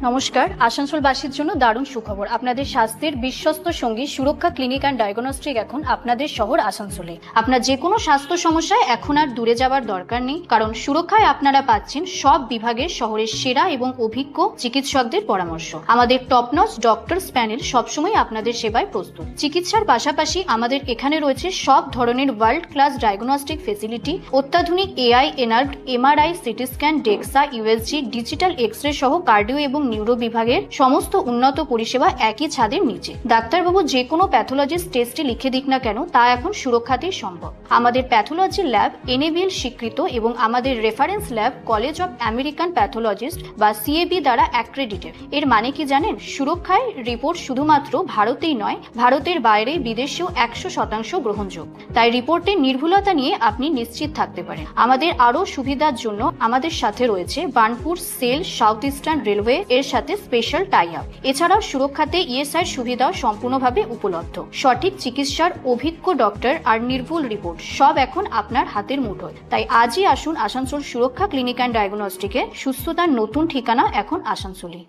নমস্কার। আসানসোলবাসীর জন্য দারুণ সুখবর। আপনাদের স্বাস্থ্যের বিশ্বস্ত সঙ্গী সুরক্ষা ক্লিনিক অ্যান্ড ডায়াগনস্টিক এখন আপনাদের শহর আসানসোলে। আপনার যে কোনো স্বাস্থ্য সমস্যায় এখন আর দূরে যাওয়ার দরকার নেই, কারণ সুরক্ষায় আপনারা পাচ্ছেন সব বিভাগের শহরের সেরা এবং অভিজ্ঞ চিকিৎসকদের পরামর্শ। আমাদের টপনচ ডক্টরস প্যানেল সবসময় আপনাদের সেবায় প্রস্তুত। চিকিৎসার পাশাপাশি আমাদের এখানে রয়েছে সব ধরনের ওয়ার্ল্ড ক্লাস ডায়াগনস্টিক ফেসিলিটি, অত্যাধুনিক AI enabled MRI, CT scan, DEXA, USG, digital X-ray সহ কার্ডিও এবং নিউরো বিভাগের সমস্ত উন্নত পরিষেবা একই ছাদের নিচে। ডাক্তারবাবু যে কোনো প্যাথোলজিস্ট টেস্টে লিখে দিক না কেন, তা এখন সুরক্ষাতেই সম্ভব। আমাদের প্যাথোলজি ল্যাব এনএবিএল স্বীকৃত এবং আমাদের reference lab college of American pathologist বা সিএবি দ্বারা অ্যাক্রেডিটেড। এর মানে কি জানেন? সুরক্ষায় রিপোর্ট শুধুমাত্র ভারতেই নয়, ভারতের বাইরে বিদেশেও 100% গ্রহণযোগ্য। তাই রিপোর্টের নির্ভুলতা নিয়ে আপনি নিশ্চিত থাকতে পারেন। আমাদের আরও সুবিধার জন্য আমাদের সাথে রয়েছে Burnpur SAIL South Eastern Railway এর সাথে স্পেশাল টাই আপ। এছাড়াও সুরক্ষাতে ইএসআই সুবিধাও সম্পূর্ণভাবে উপলব্ধ। সঠিক চিকিৎসার অভিজ্ঞ ডক্টর আর নির্ভুল রিপোর্ট সব এখন আপনার হাতের মুঠোয়। তাই আজই আসুন আসানসোল সুরক্ষা ক্লিনিক অ্যান্ড ডায়াগনস্টিকে। সুস্থতার নতুন ঠিকানা এখন আসানসোলে।